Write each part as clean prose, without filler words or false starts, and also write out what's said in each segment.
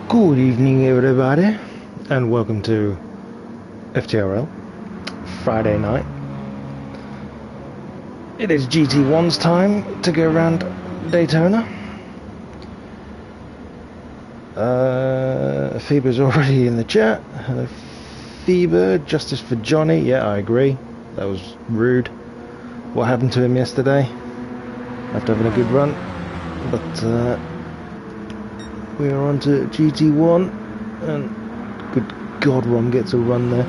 Good evening everybody, and welcome to FTRL Friday night. It is GT1's time to go around Daytona. Phoebe's already in the chat. Hello Phoebe, justice for Johnny. Yeah, I agree, that was rude what happened to him yesterday after having a good run, but we are on to GT1, and good God, Rom gets a run there.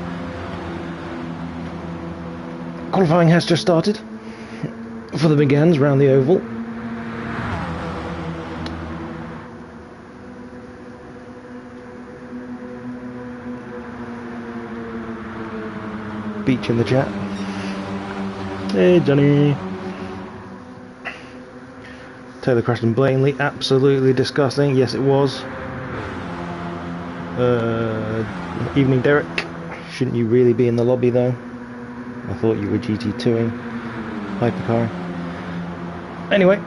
Qualifying has just started for the Megans round the oval. Beach in the chat. Hey Johnny. Taylor crashed him blatantly, absolutely disgusting. Yes, it was. Evening, Derek. Shouldn't you really be in the lobby though? I thought you were GT2ing, hypercar. Anyway,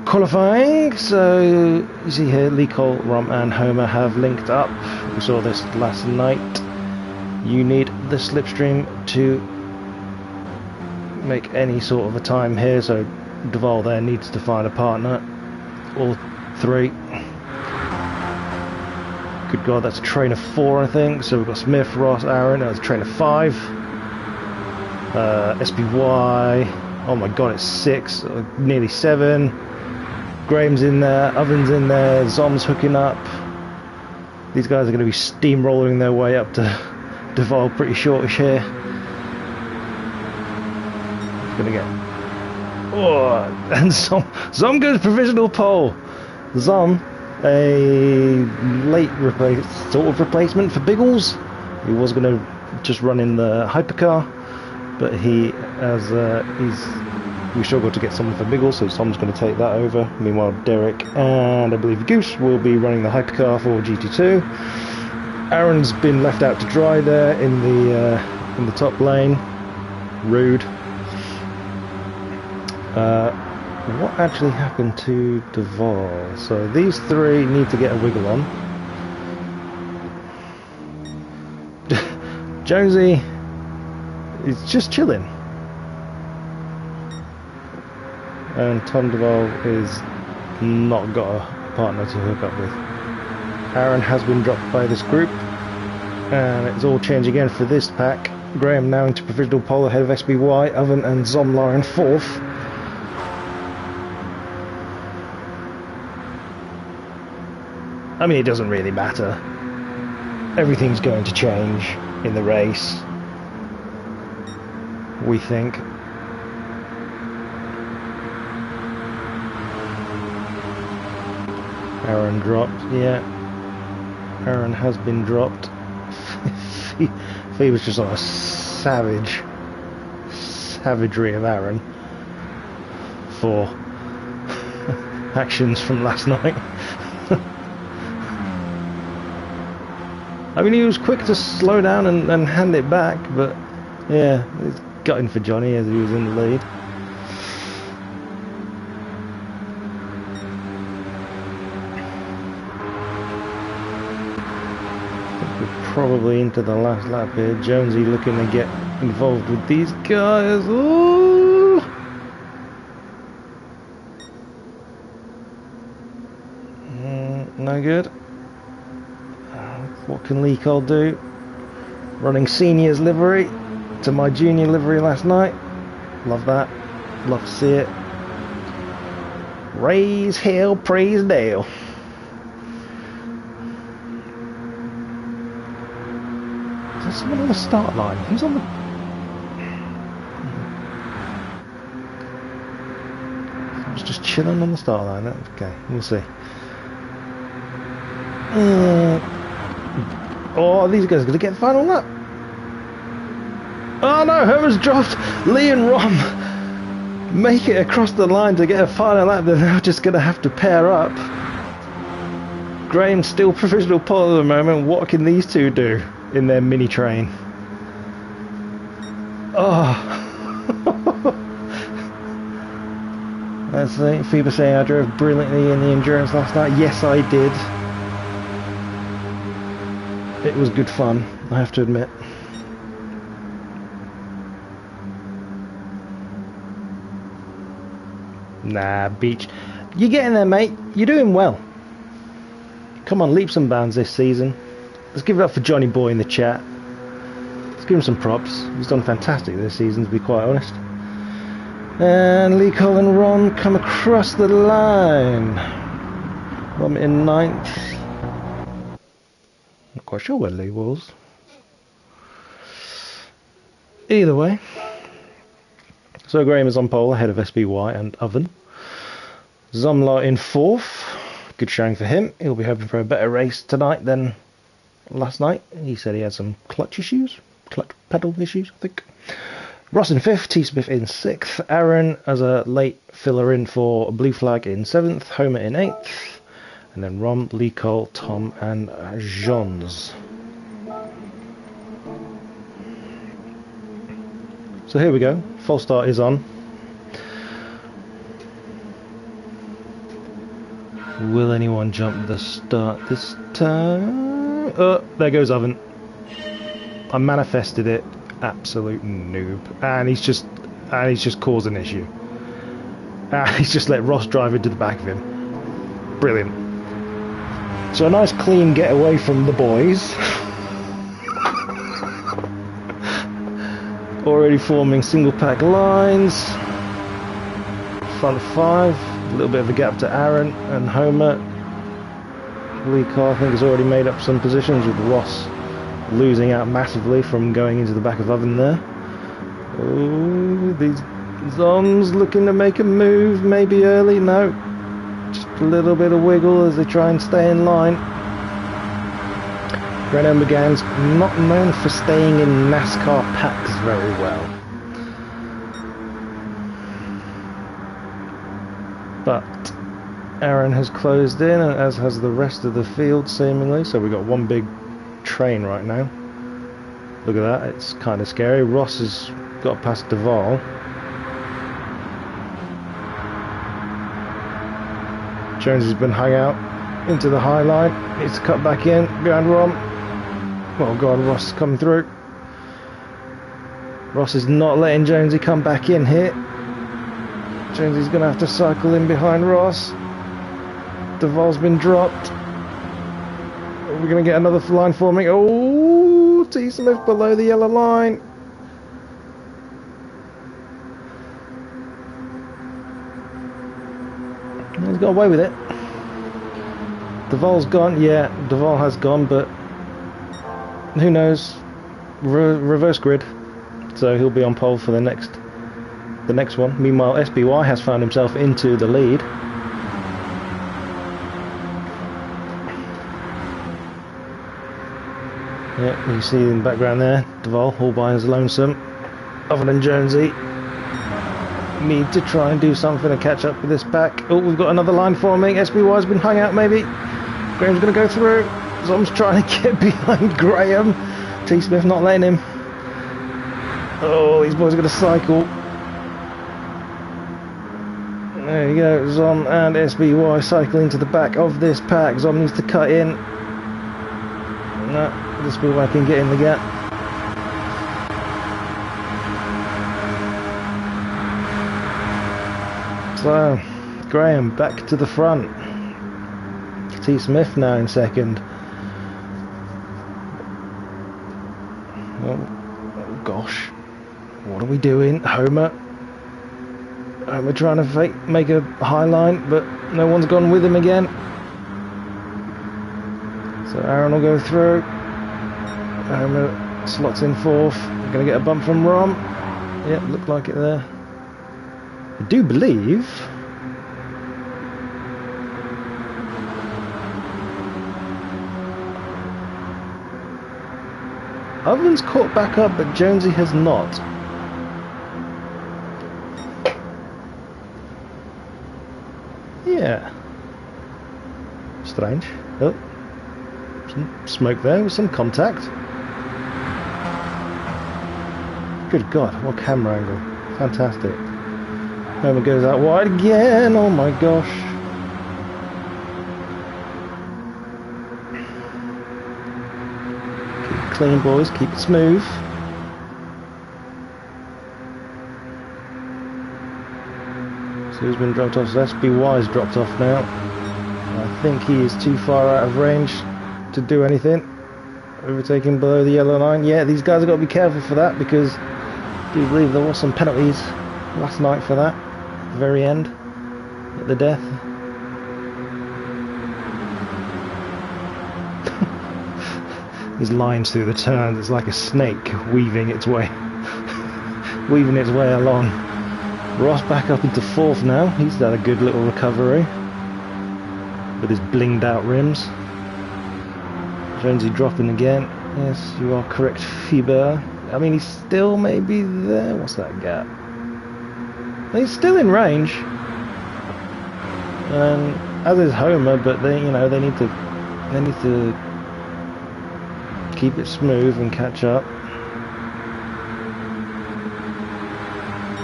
qualifying. So you see here, Lee Cole, Rom, and Homer have linked up. We saw this last night. You need the slipstream to make any sort of a time here. So Duval there needs to find a partner, all three. Good God, that's a train of 4, I think. So we've got Smith, Ross, Aaron, that's a train of 5. SPY, oh my God, it's 6, nearly 7. Graham's in there, Oven's in there, Zom's hooking up. These guys are going to be steamrolling their way up to Duval pretty shortish here. It's going to get... Oh, and Zom goes provisional pole. Zom, a late sort of replacement for Biggles. He was going to just run in the hypercar, but we struggled to get someone for Biggles, so Tom's going to take that over. Meanwhile, Derek and I believe Goose will be running the hypercar for GT2. Aaron's been left out to dry there in the top lane. Rude. What actually happened to Duval? So these three need to get a wiggle on. Jonesy is just chilling, and Tom Duval is not got a partner to hook up with. Aaron has been dropped by this group, and it's all changing again for this pack. Graham now into provisional pole ahead of SBY, Oven and Zomlar in 4th. I mean, it doesn't really matter. Everything's going to change in the race, we think. Aaron dropped, yeah. Aaron has been dropped. He was just on a savagery of Aaron for actions from last night. I mean, he was quick to slow down and hand it back, but Yeah, it's gutting for Johnny as he was in the lead. I think we're probably into the last lap here. Jonesy looking to get involved with these guys. Ooh! No good. What can Lee Cole do? Running seniors livery to my junior livery last night. Love that. Love to see it. Raise hell, praise Dale. Is there someone on the start line? Who's on the... I was just chilling on the start line. Okay, we'll see. Oh, these guys are going to get the final lap. Oh no, Herman's dropped. Lee and Rom make it across the line to get a final lap. They're now just going to have to pair up. Graham's still provisional pole at the moment. What can these two do in their mini train? Oh. Let's see. Phoebe saying I drove brilliantly in the endurance last night. Yes, I did. It was good fun, I have to admit. Nah, Beach. You're getting there, mate. You're doing well. Come on, leaps and bounds this season. Let's give it up for Johnny Boy in the chat. Let's give him some props. He's done fantastic this season, to be quite honest. And Lee Cole and Ron come across the line. Ron in 9th. Not quite sure where Lee was. Either way. So Graham is on pole ahead of SBY and Oven. Zumlar in 4th. Good showing for him. He'll be hoping for a better race tonight than last night. He said he had some clutch issues. Clutch pedal issues, I think. Ross in 5th. T. Smith in 6th. Aaron as a late filler in for Blue Flag in 7th. Homer in 8th. And then Rom, Lee Cole, Tom and Jeans. So here we go. False start is on. Will anyone jump the start this time? Oh, there goes Oven. I manifested it. Absolute noob. And he's just caused an issue. And he's just let Ross drive into the back of him. Brilliant. So a nice clean getaway from the boys. Already forming single pack lines. Front 5. A little bit of a gap to Aaron and Homer. Lee Cole, I think, has already made up some positions with Ross losing out massively from going into the back of Oven there. Oh, these Zoms looking to make a move, maybe early. No, just a little bit of wiggle as they try and stay in line. Renault Megane's not known for staying in NASCAR packs very well. But Aaron has closed in, as has the rest of the field seemingly, so we've got one big train right now. Look at that, it's kind of scary. Ross has got past Duval. Jones has been hung out into the high line. Needs to cut back in behind Rom. Oh god, Ross is coming through. Ross is not letting Jonesy come back in here. Jonesy's going to have to cycle in behind Ross. Duval's been dropped. We're going to get another line forming. Oh, T. Smith below the yellow line. He's got away with it. Duval's gone. Yeah, Duval has gone, but who knows? Reverse grid, so he'll be on pole for the next one. Meanwhile, SBY has found himself into the lead. Yeah, you see in the background there, Duval all by his lonesome. Other than Jonesy, need to try and do something to catch up with this pack. Oh, we've got another line forming. SBY's been hung out maybe. Graham's going to go through. Zom's trying to get behind Graham. T. Smith not letting him. Oh, these boys are going to cycle. There you go, Zom and SBY cycling to the back of this pack. Zom needs to cut in. No, SBY can get in the gap. So, Graham back to the front. T. Smith now in second. Oh gosh, what are we doing? Homer trying to make a high line, but no one's gone with him again. So Aaron will go through. Homer slots in fourth. We're going to get a bump from Rom. Yep, looked like it there. I do believe Oven's caught back up, but Jonesy has not. Yeah. Strange. Oh. Some smoke there with some contact. Good God, what camera angle. Fantastic. Homer goes out wide again. Oh my gosh. Keep it clean, boys. Keep it smooth. So who's been dropped off? So SBY's dropped off now. I think he is too far out of range to do anything. Overtaking below the yellow line. Yeah, these guys have got to be careful for that, because I do believe there was some penalties last night for that. At the very end. At the death. These lines through the turns, it's like a snake weaving its way along. Ross back up into fourth now. He's had a good little recovery with his blinged out rims. Jonesy dropping again. Yes, you are correct, Fiber. I mean, he's still maybe there. What's that gap? He's still in range. And as is Homer, but they need to keep it smooth and catch up.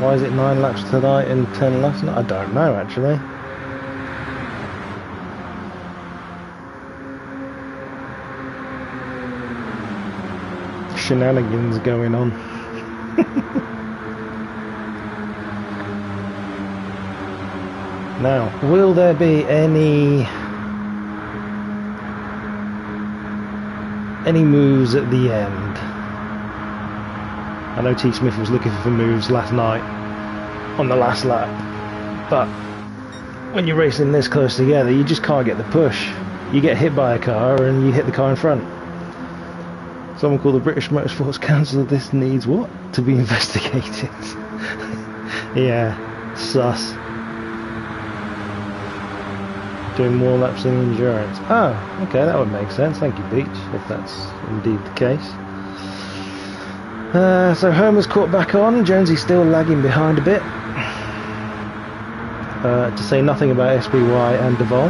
Why is it 9 laps tonight and 10 last night? I don't know, actually. Shenanigans going on. Now, will there be any moves at the end? I know T. Smith was looking for moves last night on the last lap, but when you're racing this close together, you just can't get the push. You get hit by a car and you hit the car in front. Someone called the British Motorsports Council. This needs what? To be investigated. Yeah, sus. Doing more laps than endurance. Oh, okay, that would make sense. Thank you, Beach, if that's indeed the case. So Homer's caught back on. Jonesy's still lagging behind a bit. To say nothing about SBY and Devol.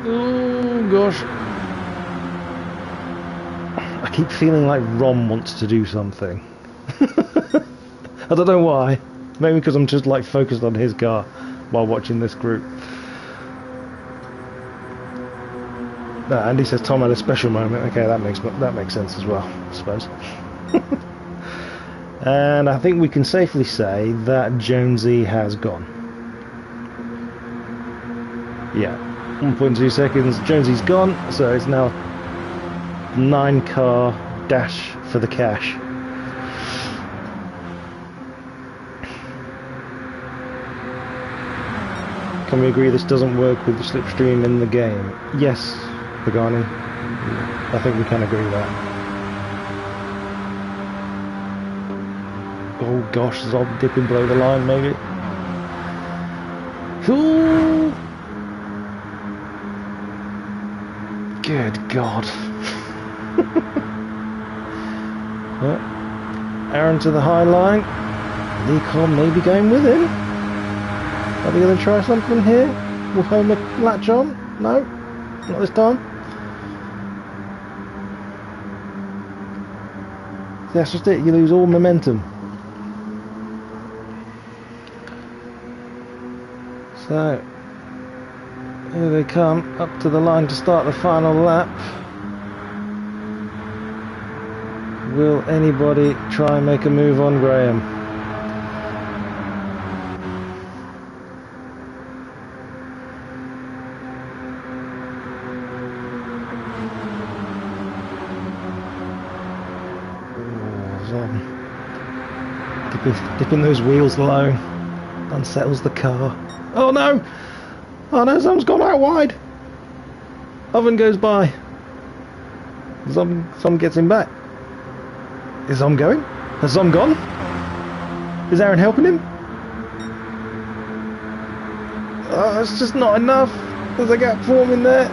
Oh gosh. I keep feeling like Rom wants to do something. I don't know why. Maybe because I'm just like focused on his car while watching this group. No, Andy says Tom had a special moment. Okay, that makes sense as well, I suppose. And I think we can safely say that Jonesy has gone. Yeah, 1.2 seconds. Jonesy's gone, so it's now 9-car dash for the cash. Can we agree this doesn't work with the slipstream in the game? Yes, Pagani. I think we can agree that. Oh gosh, Zob dipping below the line maybe. Ooh. Good God. Well, Aaron to the high line. Lecon maybe going with him. Are they going to try something here? Will Homer latch on? No, not this time. That's just it, you lose all momentum. So, here they come, up to the line to start the final lap. Will anybody try and make a move on Graham? Dipping those wheels low unsettles the car. Oh no! Oh no, Zom's gone out wide! Oven goes by. Zom gets him back. Is Zom going? Has Zom gone? Is Aaron helping him? Oh, it's just not enough. There's a gap forming there.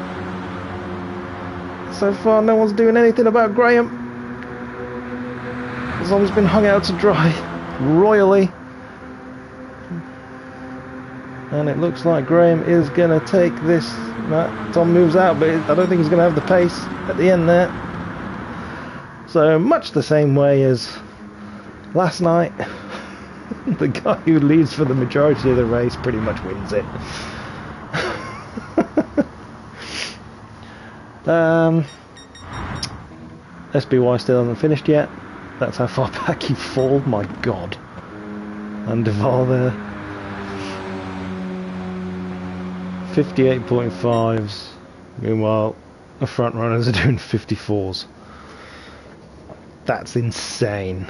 So far no one's doing anything about Graham. Zom's been hung out to dry royally. And it looks like Graham is going to take this. No, Tom moves out, but I don't think he's going to have the pace at the end there. So much the same way as last night, the guy who leads for the majority of the race pretty much wins it. SBY still hasn't finished yet. That's how far back you fall. My God. And Duval there. 58.5s. Meanwhile, the front runners are doing 54s. That's insane.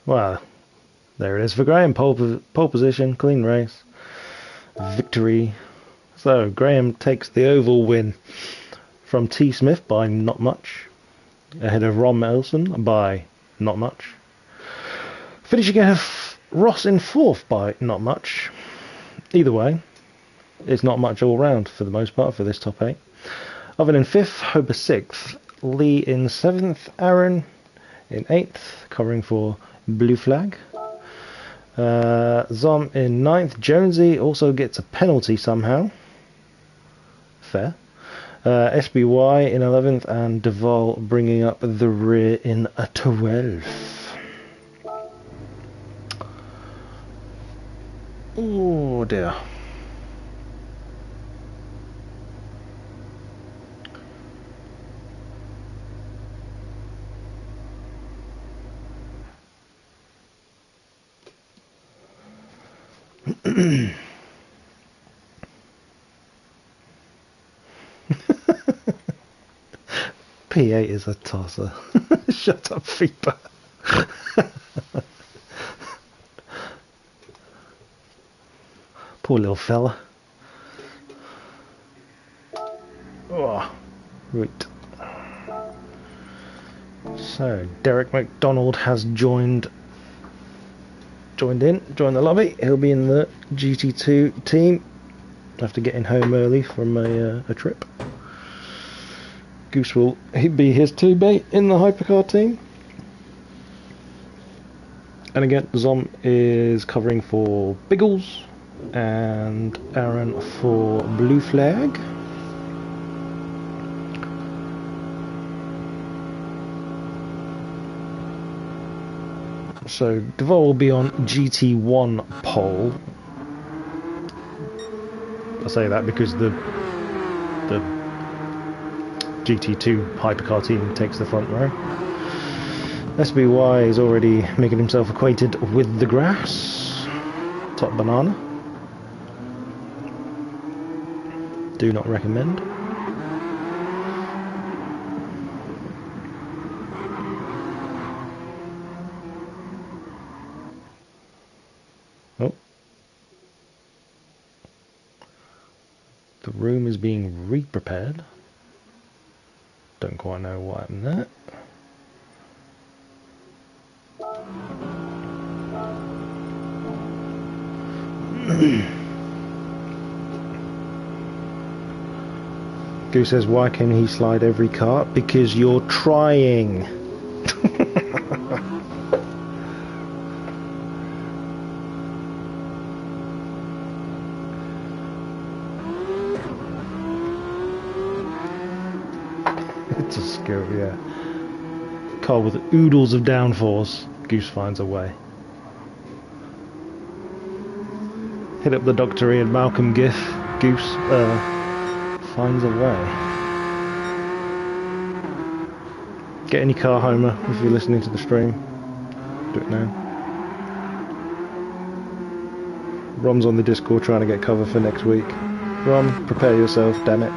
Well, there it is for Graham. Pole position, clean race, victory. So Graham takes the oval win from T. Smith by not much, ahead of Ron Elson by not much. Finishing ahead of Ross in 4th by not much. Either way, it's not much all round for the most part for this top 8. Oven in 5th, Hober 6th, Lee in 7th, Aaron in 8th, covering for Blue Flag. Zom in 9th, Jonesy also gets a penalty somehow. Fair. SBY in 11th, and Duval bringing up the rear in a 12th. Oh dear. P8 is a tosser. Shut up, Feeper. Poor little fella. Oh, right. So Derek McDonald has joined the lobby. He'll be in the GT2 team after getting home early from a trip. Goose will be his teammate in the hypercar team. And again, Zom is covering for Biggles and Aaron for Blue Flag. So Duval will be on GT1 pole. I say that because the GT2 hypercar team takes the front row. SBY is already making himself acquainted with the grass. Top banana. Do not recommend. Oh. The room is being re-prepared. Don't quite know what happened there. Goose says, why can he slide every car? Because you're trying. skill, yeah. Car with oodles of downforce. Goose finds a way. Hit up the Dr. Ian Malcolm gif. Goose finds a way. Get any car, Homer, if you're listening to the stream. Do it now. Rom's on the Discord trying to get cover for next week. Rom, prepare yourself, damn it.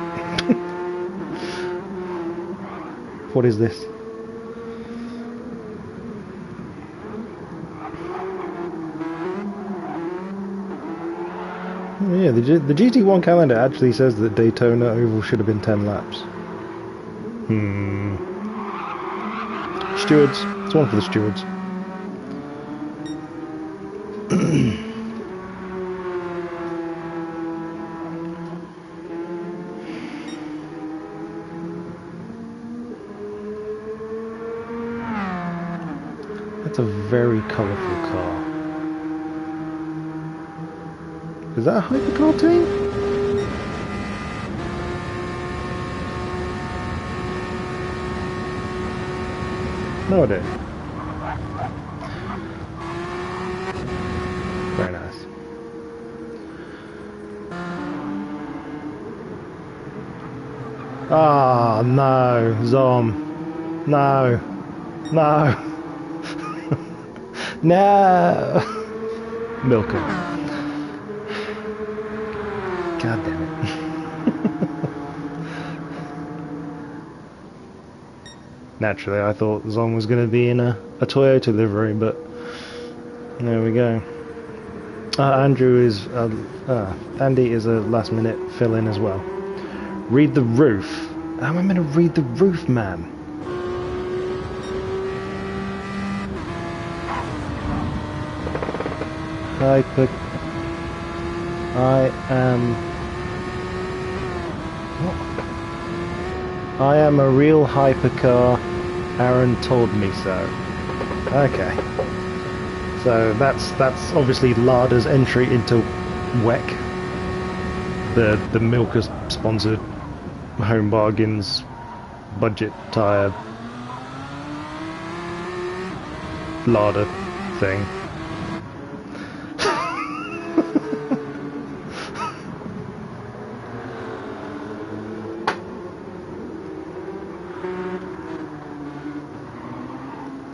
What is this? Oh, yeah, the GT1 calendar actually says that Daytona Oval should have been 10 laps. Stewards. It's one for the stewards. That's a very colourful car. Is that a hypercar team? No idea. Very nice. Ah, no, Zom. No. No. No. Milker. God damn it. Naturally, I thought Zom was going to be in a Toyota livery, but there we go. Andy is a last minute fill-in as well. Read the roof. How am I meant to read the roof, man? I am a real hypercar. Aaron told me so. Okay. So that's obviously Lada's entry into WEC, the Milker sponsored Home Bargains budget tyre Lada thing.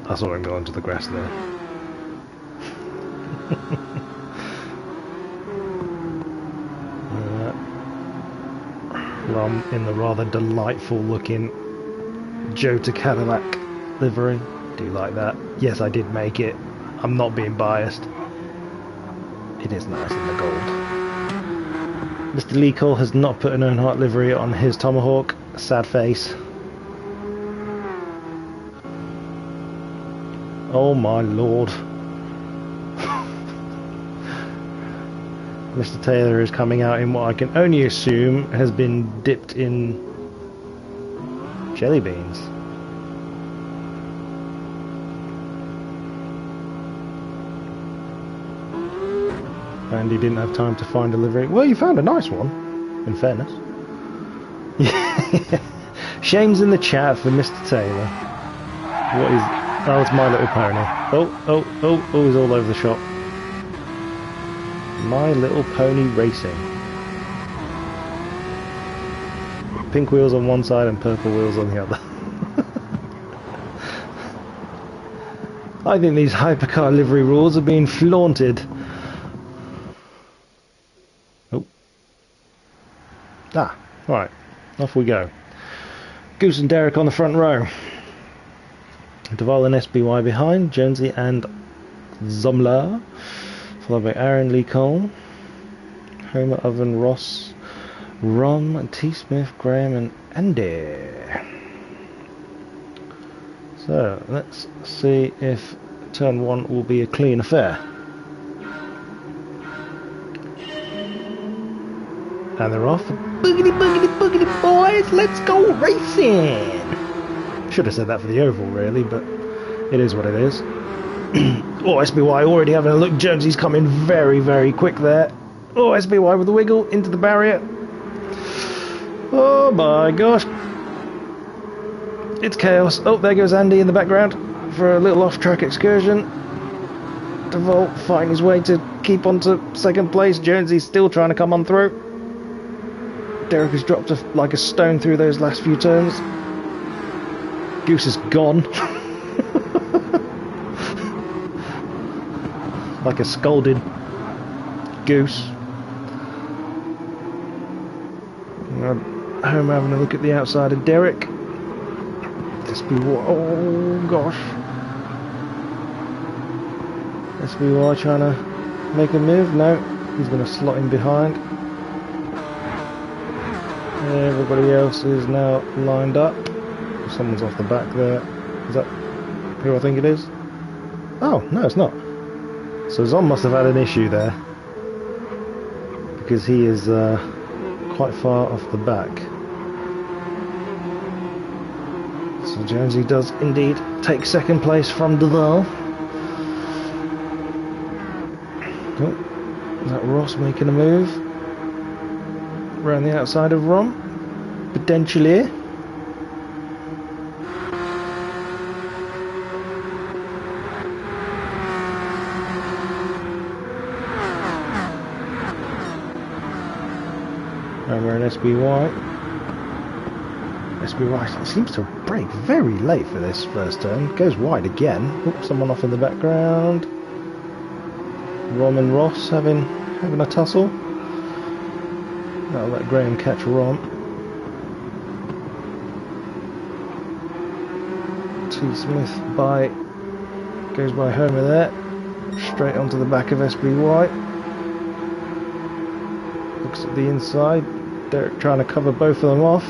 I saw him go onto the grass there. Rom in the rather delightful looking Jota Cadillac livery. Do you like that? Yes, I did make it. I'm not being biased. It is nice in the gold. Mr. Lee Cole has not put an Earnhardt livery on his Tomahawk. Sad face. Oh my lord. Mr. Taylor is coming out in what I can only assume has been dipped in jelly beans. And he didn't have time to find a livery. Well, you found a nice one, in fairness. Shame's in the chat for Mr. Taylor. What is... Oh, it's My Little Pony. Oh, he's all over the shop. My Little Pony Racing. Pink wheels on one side and purple wheels on the other. I think these hypercar livery rules are being flaunted. Oh. Ah, right. Off we go. Goose and Derek on the front row. Duval and SBY behind, Jonesy and Zomla, followed by Aaron Lee Cole, Homer, Oven, Ross, Rom, T. Smith, Graham and Andy. So let's see if turn 1 will be a clean affair. And they're off. Boogity, boogity, boogity, boys, let's go racing! Should have said that for the oval, really, but it is what it is. Oh, SBY already having a look. Jonesy's coming very, very quick there. Oh, SBY with the wiggle into the barrier. Oh my gosh. It's chaos. Oh, there goes Andy in the background for a little off-track excursion. Duvall fighting his way to keep on to second place. Jonesy's still trying to come on through. Derek has dropped like a stone through those last few turns. Goose is gone. Like a scalded goose. Home having a look at the outside of Derek. SBY, oh gosh. SBY trying to make a move. No, he's going to slot in behind. Everybody else is now lined up. Someone's off the back there. Is that who I think it is? Oh, no, it's not. So Zon must have had an issue there, because he is quite far off the back. So Jonesy does indeed take second place from Duvall. Oh, is that Ross making a move around the outside of Rom? Potentially. And we're in SBY. SBY seems to brake very late for this first turn. Goes wide again. Oops, someone off in the background. Rom and Ross having a tussle. I'll let Graham catch Rom. T. Smith goes by Homer there. Straight onto the back of SBY. Looks at the inside. Derek trying to cover both of them off.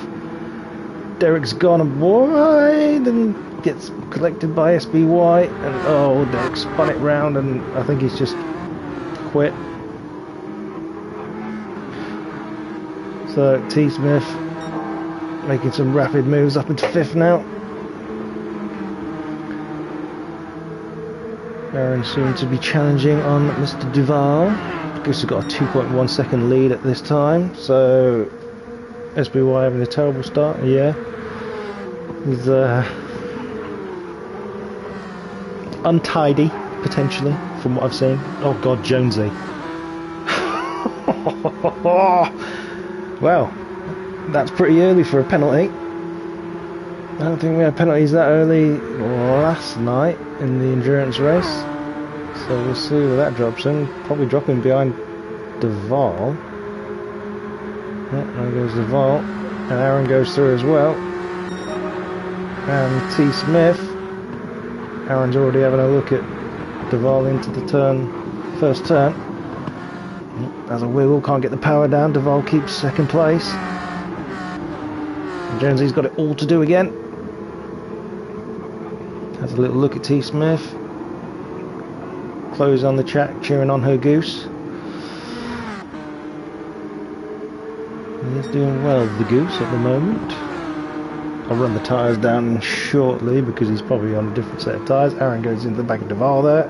Derek's gone wide and gets collected by SBY. And oh, Derek spun it round and I think he's just quit. So T. Smith making some rapid moves up into fifth now. Aaron soon to be challenging on Mr. Duvall. Goose has got a 2.1 second lead at this time. So SBY having a terrible start. Yeah, he's untidy potentially from what I've seen. Oh God, Jonesy. Well, that's pretty early for a penalty. I don't think we had penalties that early last night in the endurance race. So we'll see where that drops in. Probably dropping behind Duvall. Yeah, there goes Duvall. And Aaron goes through as well. And T. Smith. Aaron's already having a look at Duvall into the first turn. Has a wiggle, can't get the power down. Duvall keeps second place. And Jonesy's got it all to do again. Has a little look at T. Smith. Chloe's on the track, cheering on her goose. He's doing well, the goose, at the moment. I'll run the tyres down shortly because he's probably on a different set of tyres. Aaron goes into the back of Duvall there.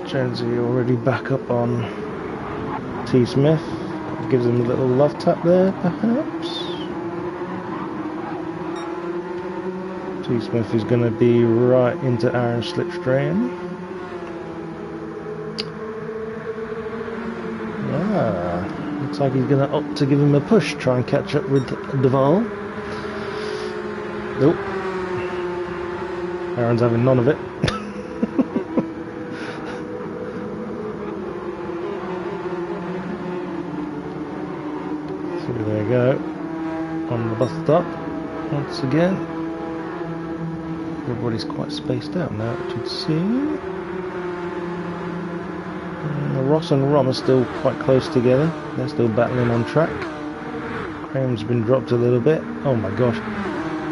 Jonesy already back up on T. Smith. Gives him a little love tap there, perhaps. T. Smith is going to be right into Aaron's slipstream. Ah, looks like he's going to opt to give him a push, try and catch up with Duvall. Nope. Aaron's having none of it. So there we go. On the bus stop once again. Everybody's quite spaced out now, it should seem. Ross and Rom are still quite close together. They're still battling on track. Graham's been dropped a little bit. Oh my gosh.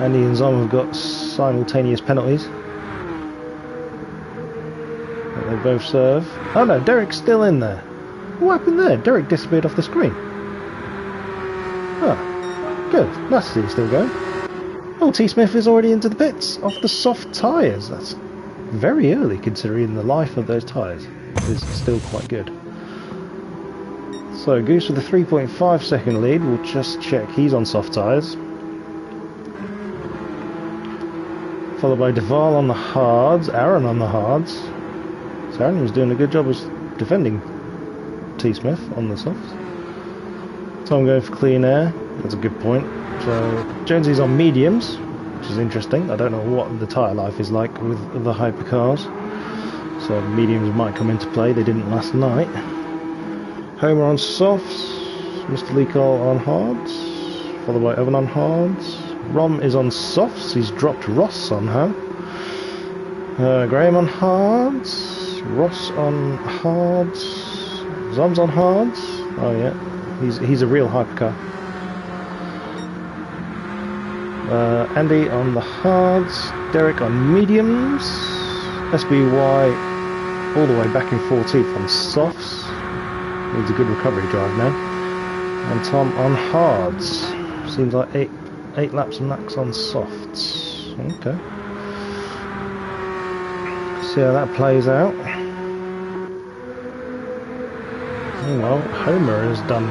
Andy and Zom have got simultaneous penalties that they both serve. Oh no, Derek's still in there. What happened there? Derek disappeared off the screen. Oh, good. Nice to see you still going. Oh, T. Smith is already into the pits off the soft tyres. That's very early considering the life of those tyres is still quite good. So Goose with a 3.5 second lead. We'll just check he's on soft tyres. Followed by Duval on the hards, Aaron on the hards. So Aaron was doing a good job of defending T. Smith on the softs. Tom going for clean air. That's a good point. So Jonesy's on mediums, which is interesting. I don't know what the tyre life is like with the hypercars. So mediums might come into play. They didn't last night. Homer on softs. Mr. Lee Cole on hards. Followed by Evan on hards. Rom is on softs. He's dropped Ross on her. Graham on hards. Ross on hards. Zom's on hards. Oh yeah, he's a real hypercar. Andy on the hards. Derek on mediums. SBY all the way back in 14th on softs. Needs a good recovery drive now. And Tom on hards. Seems like eight laps max on softs. Okay. See how that plays out. Meanwhile, Homer has done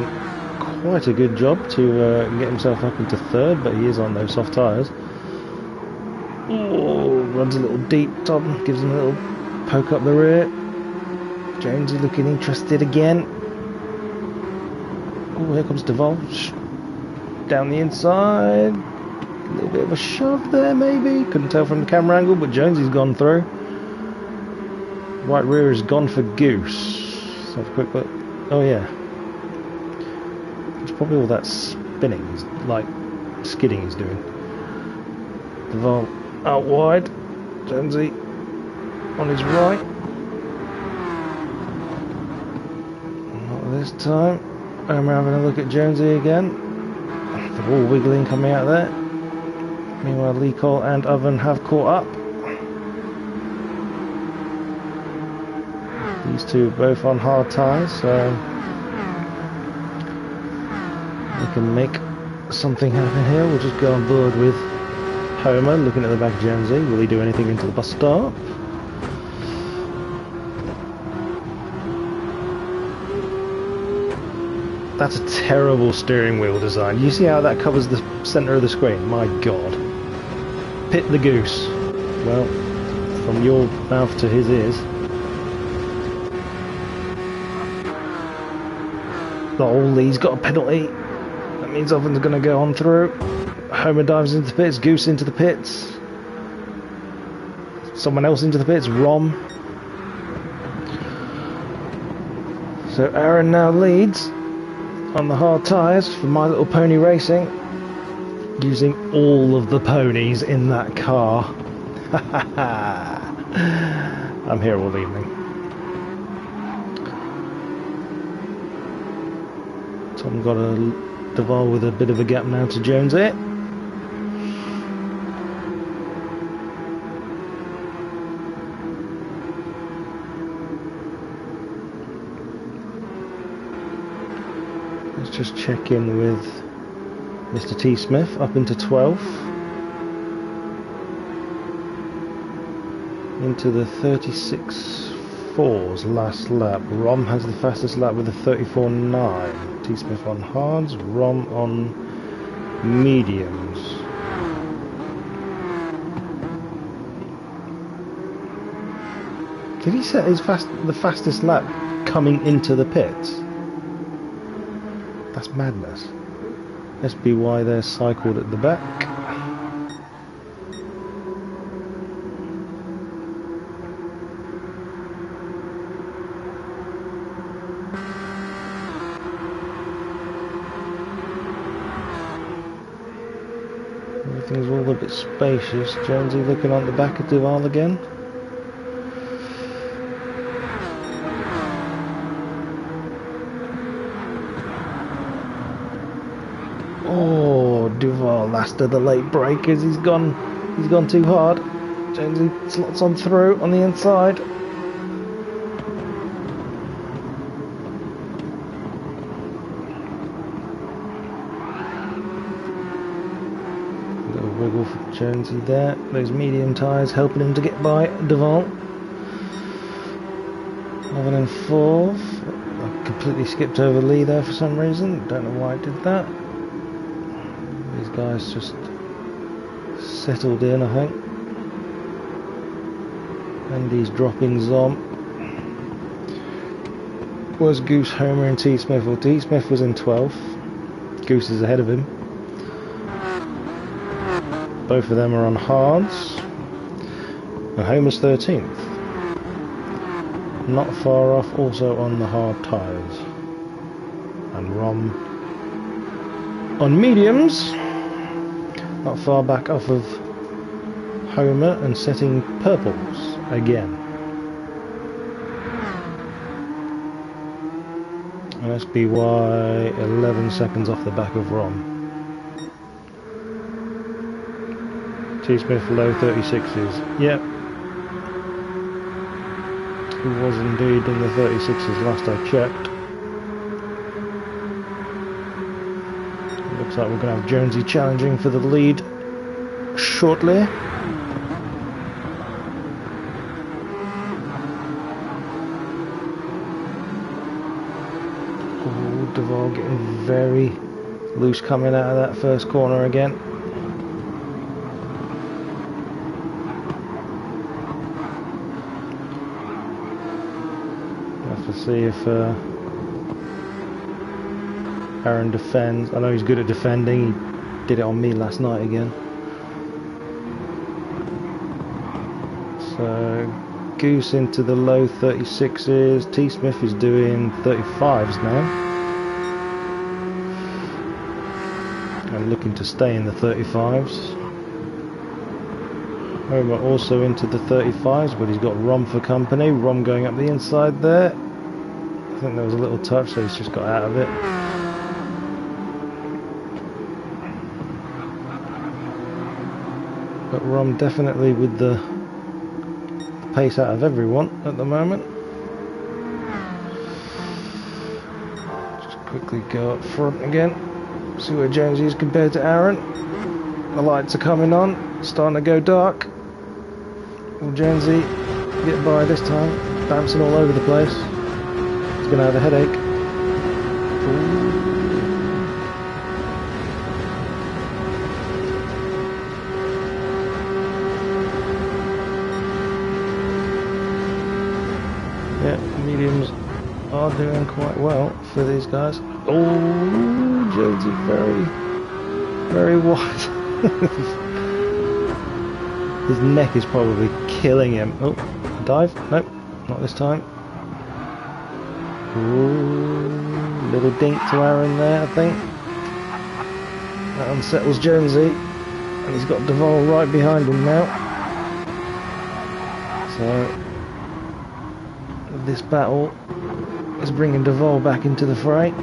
quite a good job to get himself up into third, but he is on those soft tyres. Oh, runs a little deep. Tom gives him a little poke up the rear. Jonesy looking interested again. Oh, here comes Duval. Down the inside. A little bit of a shove there, maybe. Couldn't tell from the camera angle, but Jonesy's gone through. Right rear is gone for Goose. Let's have a quick look. Oh yeah. It's probably all that spinning, like skidding he's doing. Duval out wide. Jonesy on his right. Not this time. I'm having a look at Jonesy again. The ball wiggling coming out there. Meanwhile, Lee Cole and Oven have caught up. These two both on hard tyres, so we can make something happen here. We'll just go on board with Homer, looking at the back of Jonesy. Will he do anything into the bus stop? That's a terrible steering wheel design. You see how that covers the centre of the screen? My God. Pit the Goose. Well, from your mouth to his ears. Oh, he's got a penalty. That means Oven's going to go on through. Homer dives into the pits. Goose into the pits. Someone else into the pits. Rom. So Aaron now leads on the hard tyres for My Little Pony Racing, using all of the ponies in that car. I'm here all evening. Tom got a Duval with a bit of a gap now to Jonesy. Let's just check in with Mr. T. Smith up into 12th. Into the 36.4's last lap. Rom has the fastest lap with a 34.9. T. Smith on hards, Rom on mediums. Did he set his the fastest lap coming into the pits? That's madness. SBY there cycled at the back. Everything's all a bit spacious. Jonesy looking on the back of Duval again. Oh, Duval, last of the late breakers. He's gone too hard. Jonesy slots on through on the inside. Little wiggle for Jonesy there. Those medium tyres helping him to get by Duval. 11 and 4th. Completely skipped over Lee there for some reason. Don't know why it did that. These guys just settled in, I think. And he's dropping Zom. Was Goose, Homer and T Smith? Well, T Smith was in 12th. Goose is ahead of him. Both of them are on hards. And Homer's 13th. Not far off, also on the hard tyres. And Rom on mediums. Not far back off of Homer and setting purples again. And SBY 11 seconds off the back of Rom. T Smith low 36s. Yep. He was indeed in the 36s last I checked. Looks like we're going to have Jonesy challenging for the lead shortly. Oh, Duvall getting very loose coming out of that first corner again. See if Aaron defends. I know he's good at defending. He did it on me last night again. So Goose into the low 36s. T Smith is doing 35s now. And looking to stay in the 35s. Homer also into the 35s, but he's got Rom for company. Rom going up the inside there. I think there was a little touch, so he's just got out of it. But Rom definitely with the pace out of everyone at the moment. Just quickly go up front again. See where Jonesy is compared to Aaron. The lights are coming on, starting to go dark. Will Jonesy get by this time? Bouncing all over the place. Gonna have a headache. Ooh. Yeah, mediums are doing quite well for these guys. Oh, Jonesy very wide. His neck is probably killing him. Oh, dive? Nope, not this time. Ooh, little dink to Aaron there, I think. That unsettles Jonesy. And he's got Duvall right behind him now. So, this battle is bringing Duvall back into the fray.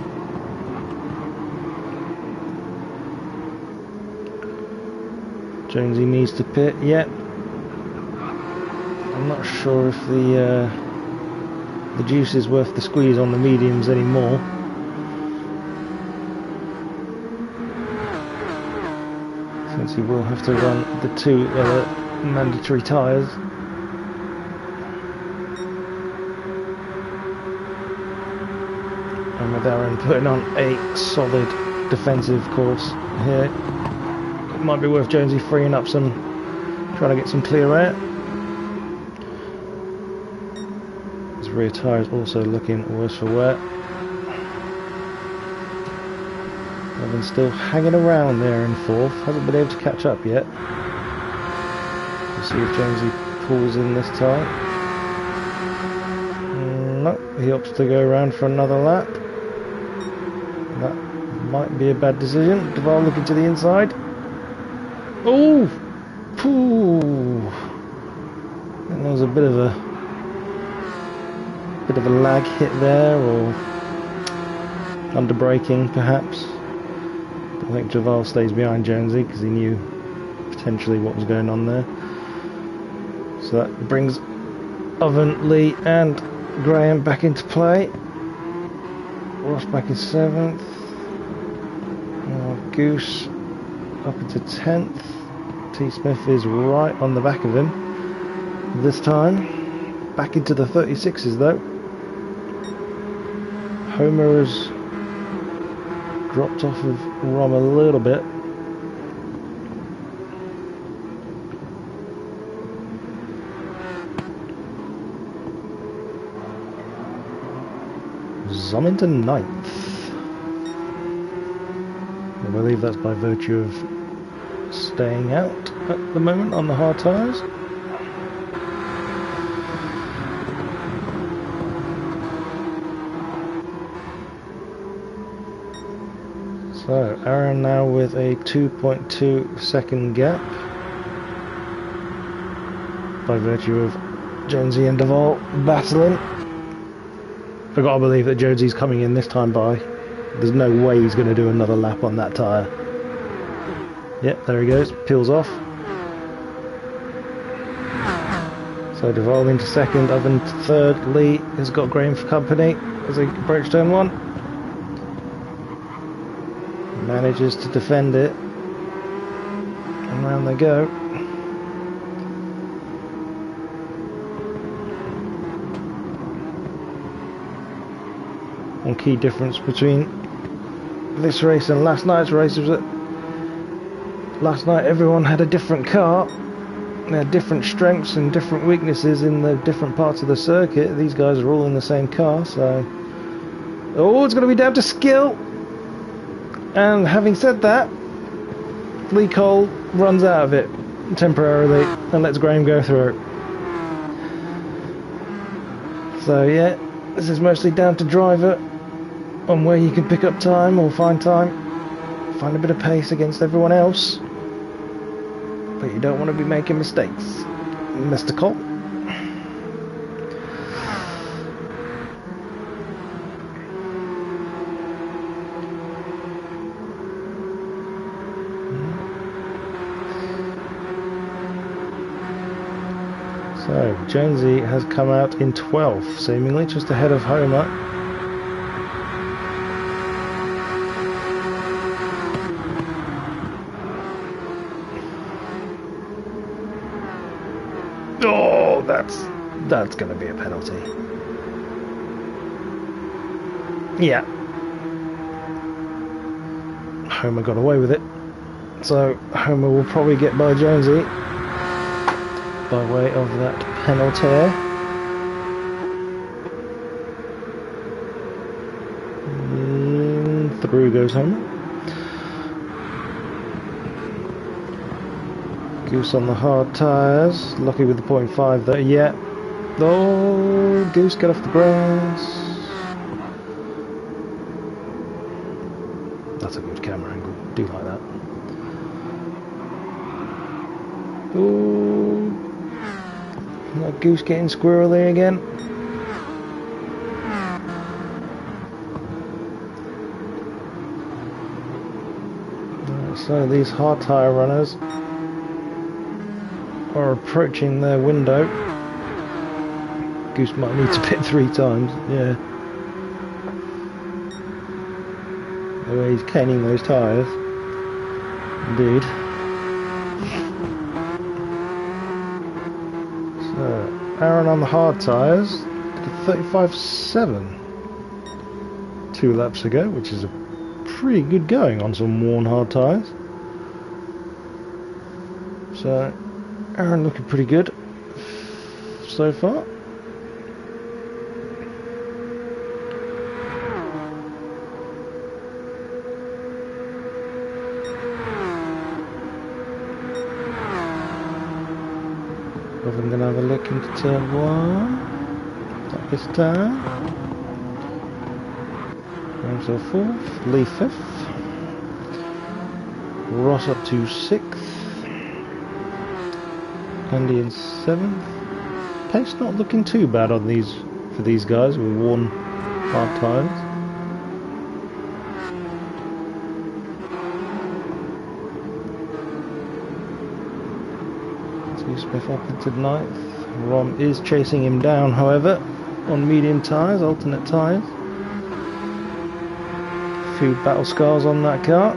Jonesy needs to pit yet. I'm not sure if the juice is worth the squeeze on the mediums anymore. Since he will have to run the two mandatory tyres. And with Aaron putting on a solid defensive course here, it might be worth Jonesy freeing up some, trying to get some clear air. Rear tyre is also looking worse for wear. Evan's still hanging around there in 4th, hasn't been able to catch up yet. We'll see if Jonesy pulls in this time. No, he opts to go around for another lap. That might be a bad decision. Duvall looking to the inside. Oh! Pooh! And there was a bit of a lag hit there, or under braking perhaps. I think Duvall stays behind Jonesy because he knew potentially what was going on there. So that brings Oven, Lee and Graham back into play. Ross back in 7th. Goose up into 10th. T Smith is right on the back of him this time. Back into the 36s though. Homer has dropped off of Rom a little bit. Zomming to 9th. I believe that's by virtue of staying out at the moment on the hard tyres. So Aaron now with a 2.2 second gap by virtue of Jonesy and Duvall battling. I've got to believe that Jonesy's coming in this time by. There's no way he's going to do another lap on that tyre. Yep, there he goes. Peels off. So Duvall into second, Oven to third. Lee has got Graham for company as they approach turn 1. Manages to defend it. And round they go. One key difference between this race and last night's race was that last night everyone had a different car. They had different strengths and different weaknesses in the different parts of the circuit. These guys are all in the same car, so... Oh, it's going to be down to skill! And having said that, Lee Cole runs out of it temporarily and lets Graham go through. So yeah, this is mostly down to driver on where you can pick up time or find a bit of pace against everyone else, but you don't want to be making mistakes, Mr. Cole. So Jonesy has come out in 12th, seemingly just ahead of Homer. Oh, that's going to be a penalty. Yeah. Homer got away with it. So Homer will probably get by Jonesy by way of that penalty. And through goes Homer. Goose on the hard tyres, lucky with the 0.5 there, yeah. Oh, Goose get off the grass. That's a good camera angle, do like that. Oh, that Goose getting squirrely again. Right, so these hard tyre runners are approaching their window. Goose might need to pit 3 times, yeah. The way he's caning those tyres. Indeed. So, Aaron on the hard tyres did a 35.7 2 laps ago, which is a pretty good going on some worn hard tyres. So, Aaron looking pretty good so far. I'm going to have a look into turn 1. Not this time. Graham's 4th, Lee 5th. Ross up to 6th. Andy in 7th. Pace not looking too bad on these for these guys with worn hard tyres. Smith up into 9th. Rom is chasing him down, however, on medium tyres, alternate tyres. A few battle scars on that car.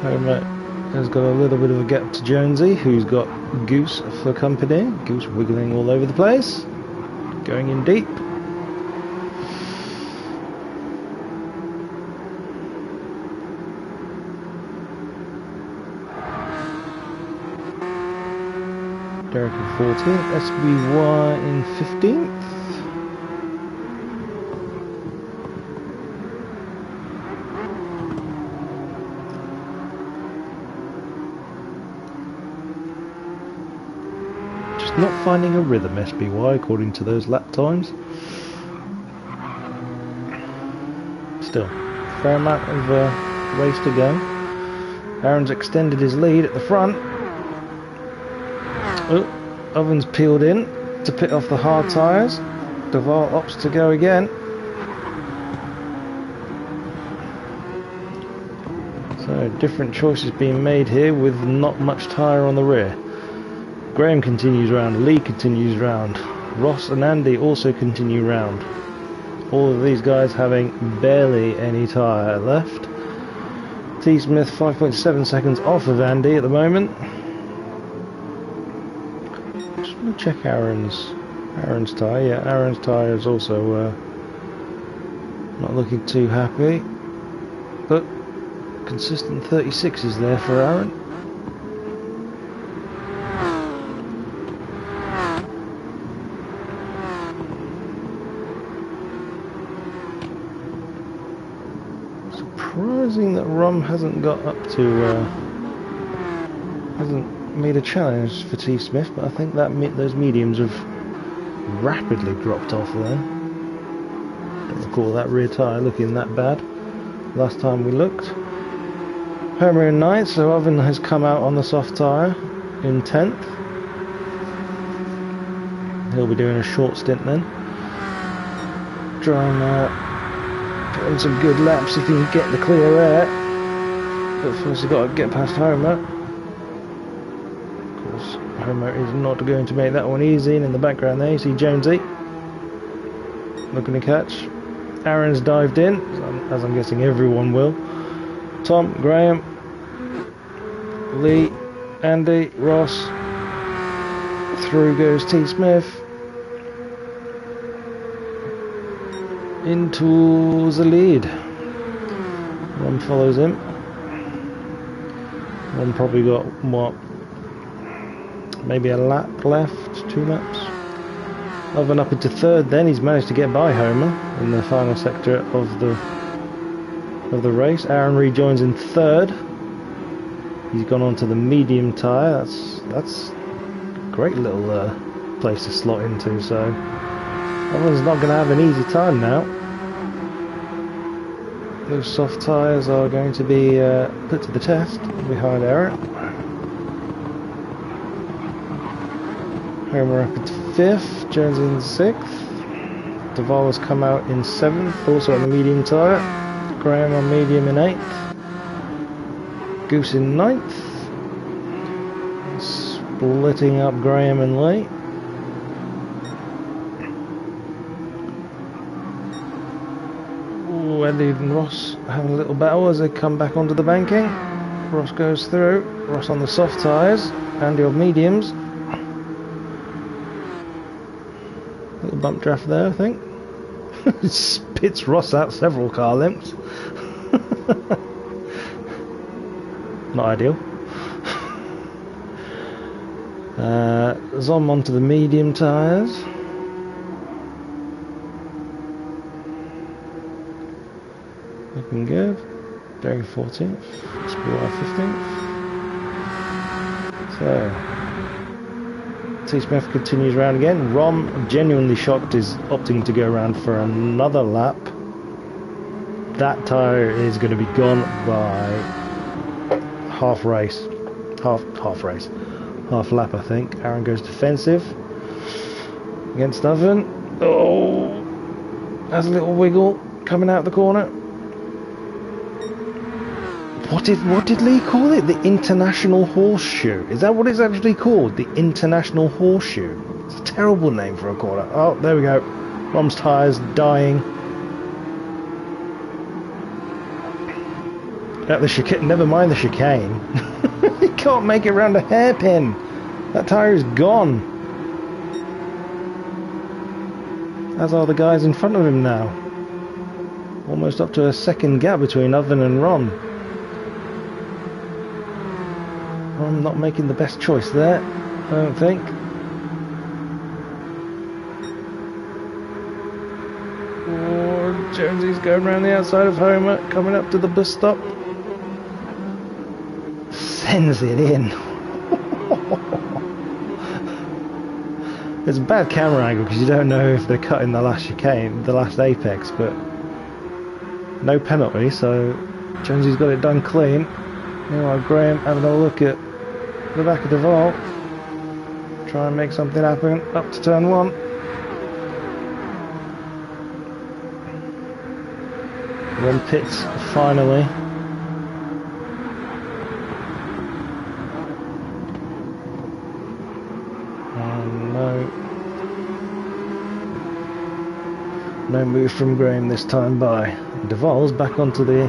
Homer has got a little bit of a gap to Jonesy, who's got Goose for company. Goose wiggling all over the place. Going in deep. Derek in 14th, SBY in 15th. Just not finding a rhythm, SBY, according to those lap times. Still, fair amount of race to go. Aaron's extended his lead at the front. Oh, Oven's peeled in to pit off the hard tyres. Duval opts to go again. So different choices being made here with not much tyre on the rear. Graham continues round, Lee continues round, Ross and Andy also continue round. All of these guys having barely any tyre left. T. Smith 5.7 seconds off of Andy at the moment. Just want to check Aaron's tyre. Yeah, Aaron's tyre is also not looking too happy. But consistent 36 is there for Aaron. Surprising that Rom hasn't got up to hasn't made a challenge for T. Smith, but I think that those mediums have rapidly dropped off there. Don't recall that rear tyre looking that bad last time we looked. Homer in 9th, so Oven has come out on the soft tyre in 10th. He'll be doing a short stint then. Try and put on some good laps if he can get the clear air. But first he's got to get past Homer. Of course, Homer is not going to make that one easy, and in the background there you see Jonesy looking to catch. Aaron's dived in, as I'm guessing everyone will. Tom, Graham, Lee, Andy, Ross. Through goes T. Smith. Into the lead. One follows him. One probably got, what, maybe a lap left, 2 laps. Oven up into 3rd then. He's managed to get by Homer in the final sector of the race. Aaron rejoins in 3rd. He's gone on to the medium tyre. That's a great little place to slot into, so Oven's not going to have an easy time now. Those soft tyres are going to be put to the test behind Aaron. Homer up into 5th, Jones in 6th. Duval has come out in 7th, also on the medium tyre. Graham on medium in 8th. Goose in 9th. Splitting up Graham and Lee. Ooh, Andy and Ross having a little battle as they come back onto the banking. Ross goes through. Ross on the soft tyres. Andy on mediums. Little bump draft there, I think. Spits Ross out several car lengths. Not ideal. Zom onto the medium tyres. Looking good. Derek 14th. SBY 15th. So T. Smith continues round again. Rom, genuinely shocked, is opting to go around for another lap. That tyre is going to be gone by half lap, I think. Aaron goes defensive against Oven. Oh, has a little wiggle coming out the corner. What did Lee call it? The International Horseshoe. Is that what it's actually called? The International Horseshoe. It's a terrible name for a corner. Oh, there we go. Rom's tyres dying. At the chicane, never mind the chicane. He can't make it round a hairpin. That tyre is gone. as are the guys in front of him now. Almost up to a second gap between Oven and Ron. I'm not making the best choice there, I don't think. Oh, Jonesy's going around the outside of Homer, coming up to the bus stop. Sends it in. It's a bad camera angle because you don't know if they're cutting the last chicane, the last apex, but no penalty, so Jonesy's got it done clean. Meanwhile, Graham having a look at the back of the vault, try and make something happen up to turn 1. Then pits finally. No move from Graham this time by. Duvall's back onto the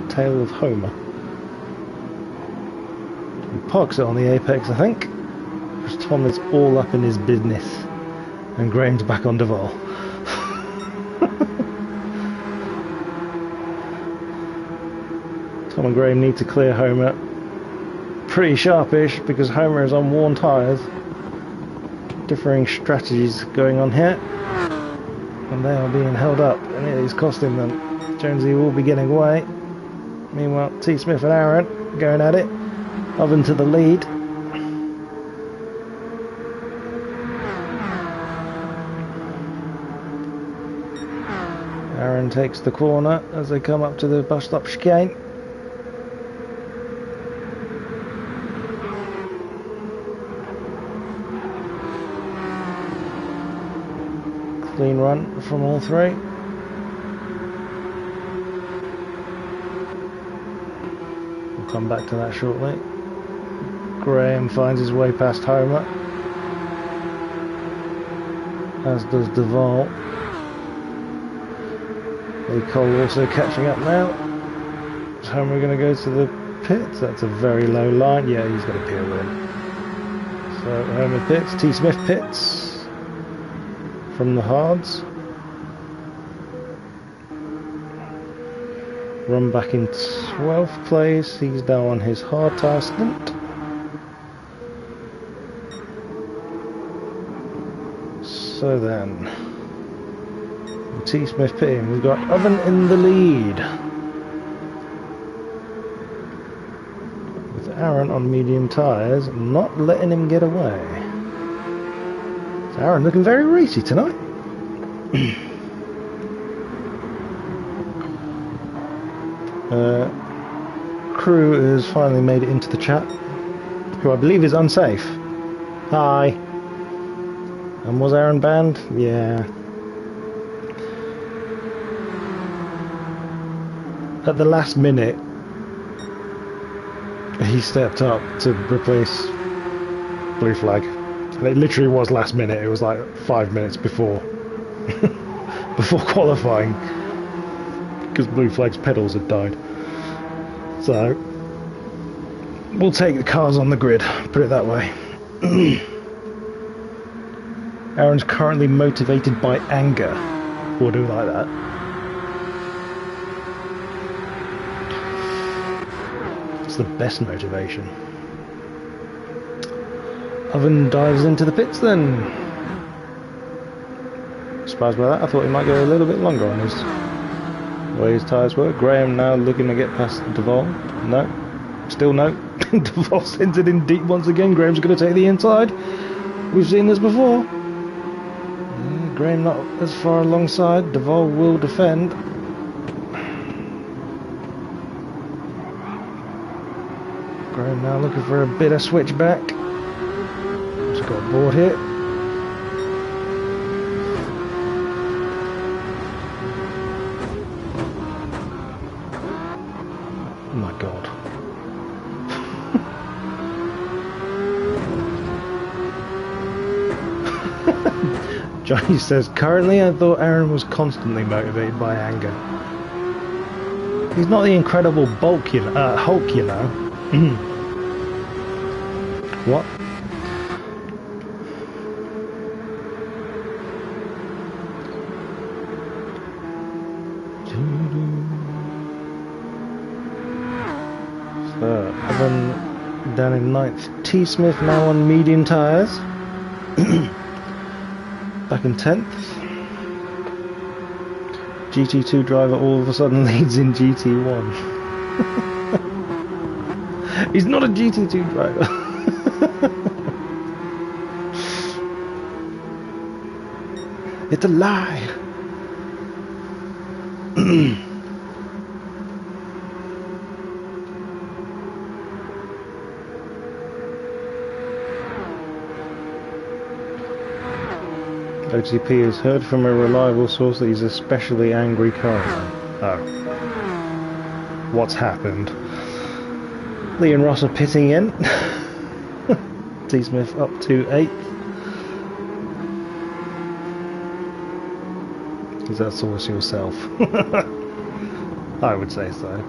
tail of Homer. He parks it on the apex, I think. Because Tom is all up in his business. And Graham's back on Duvall. Tom and Graham need to clear Homer pretty sharpish because Homer is on worn tyres. Differing strategies going on here. And they are being held up, and it is costing them. Jonesy will be getting away. Meanwhile, T. Smith and Aaron going at it. Oven to the lead. Aaron takes the corner as they come up to the bus stop chicane. Clean run from all three. We'll come back to that shortly. Graham finds his way past Homer, as does Duvall. Lee Cole also catching up now. Is Homer going to go to the pits? That's a very low line. Yeah, he's got a pure win. So Homer pits, T. Smith pits. From the hards. Run back in 12th place. He's now on his hard tyre stint. So then, T. Smith pitting. We've got Oven in the lead, with Aaron on medium tyres, not letting him get away. Aaron looking very racy tonight. Crew has finally made it into the chat, who I believe is unsafe. Hi. And was Aaron banned? Yeah. At the last minute, he stepped up to replace Blue Flag. And it literally was last minute. It was like 5 minutes before before qualifying, because Blue Flag's pedals had died. So we'll take the cars on the grid, put it that way. Aaron's currently motivated by anger. We'll do like that. It's the best motivation. Oven dives into the pits then. Surprised by that. I thought he might go a little bit longer on his way his tyres were. Graham now looking to get past Duvall. No. Still no. Duvall sends it in deep once again. Graham's going to take the inside. We've seen this before. Graham not as far alongside. Duvall will defend. Graham now looking for a bit of switchback. Got bored here. Oh my god. Johnny says, currently I thought Aaron was constantly motivated by anger. He's not the incredible Hulk, you know. What? down in 9th. T. Smith now on medium tyres. Back in 10th. GT2 driver all of a sudden leads in GT1. He's not a GT2 driver. It's a lie. OTP has heard from a reliable source that he's a especially angry currently. Oh. What's happened? Lee and Ross are pitting in. T. Smith up to 8th. Is that source yourself? I would say so.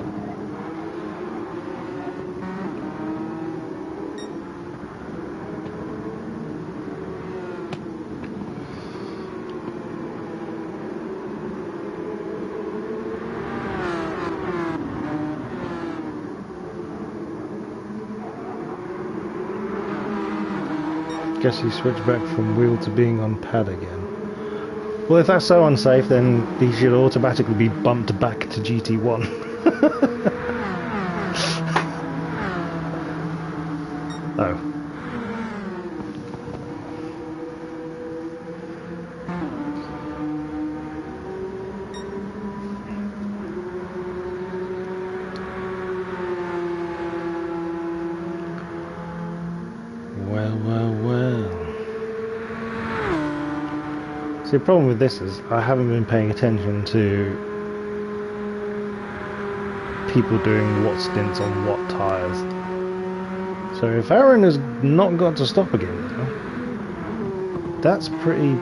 Guess he switched back from wheel to being on pad again. Well, if that's so unsafe, then he should automatically be bumped back to GT1. Oh. See, the problem with this is I haven't been paying attention to people doing what stints on what tyres. So if Aaron has not got to stop again now, that's a pretty